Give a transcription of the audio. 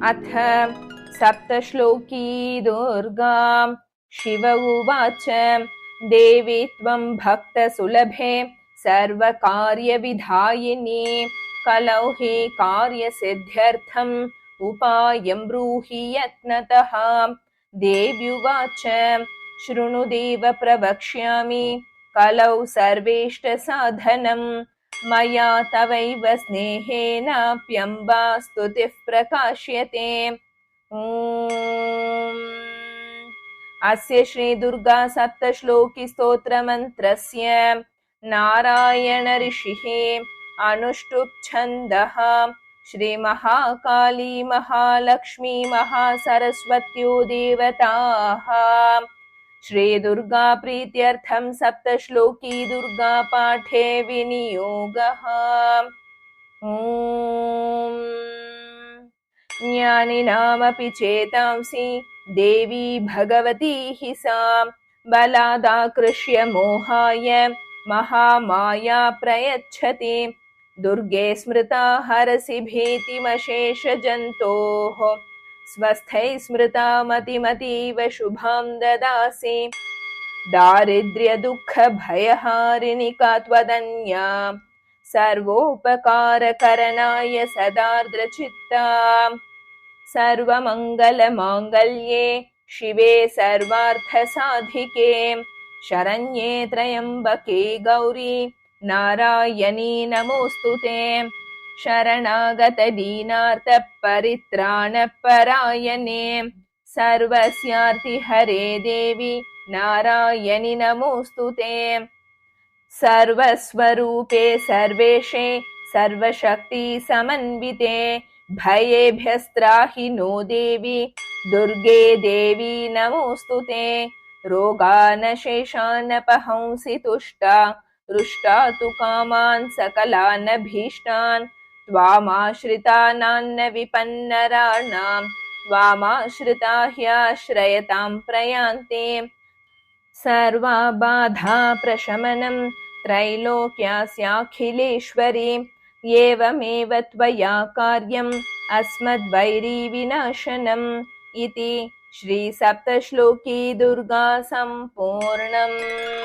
अथ सप्तश्लोकी दुर्गा। शिव उवाच देवी त्वं भक्तसुलभे सर्वकार्यविधायिनी कलौ हि कार्यसिद्ध्यर्थम् उपायं ब्रूहि यत्नतः। देव्युवाच शृणु देव प्रवक्ष्यामि कलौ सर्वेष्टसाधनम् मया तवैव स्नेहेनाप्यम्बा स्तुतिः प्रकाश्यते। अस्य श्रीदुर्गा सप्तश्लोकी स्तोत्रमन्त्रस्य नारायण ऋषिः अनुष्टुप् छन्दः। श्रीमहाकाली महालक्ष्मी महासरस्वत्यो देवताः श्रीदुर्गा प्रीत्यर्थं सप्तश्लोकी दुर्गा पाठे विनियोगः। ज्ञानिनामपि चेतांसि देवी भगवती हि सा बलादाकृष्य मोहाय महामाया प्रयच्छति। दुर्गे स्मृता हरसि भीतिमशेषजन्तोः स्वस्थैः स्मृता मतिमतीव शुभां ददासि। दारिद्र्यदुःखभयहारिणि का त्वदन्या सर्वोपकारकरणाय सदार्द्रचित्ता। सर्वमङ्गलमाङ्गल्ये शिवे सर्वार्थसाधिके शरण्ये त्र्यम्बके गौरी नारायणी नमोऽस्तुते। शरणागतदीनार्तपरित्राणपरायणे सर्वस्यार्तिहरे देवी नारायणि नमोऽस्तुते। सर्वस्वरूपे सर्वेशे सर्वशक्तिसमन्विते भयेभ्यस्त्राहि नो देवी दुर्गे देवी नमोऽस्तुते। रोगानशेषानपहंसि तुष्टा रुष्टा तु कामान् सकलानभीष्टान् त्वामाश्रितानान्न विपन्नराणां त्वामाश्रिता ह्याश्रयतां प्रयान्ते। सर्वाबाधा प्रशमनं त्रैलोक्यास्याखिलेश्वरी एवमेव त्वया कार्यम् अस्मद्वैरीविनाशनम् इति श्रीसप्तश्लोकी दुर्गा सम्पूर्णम्।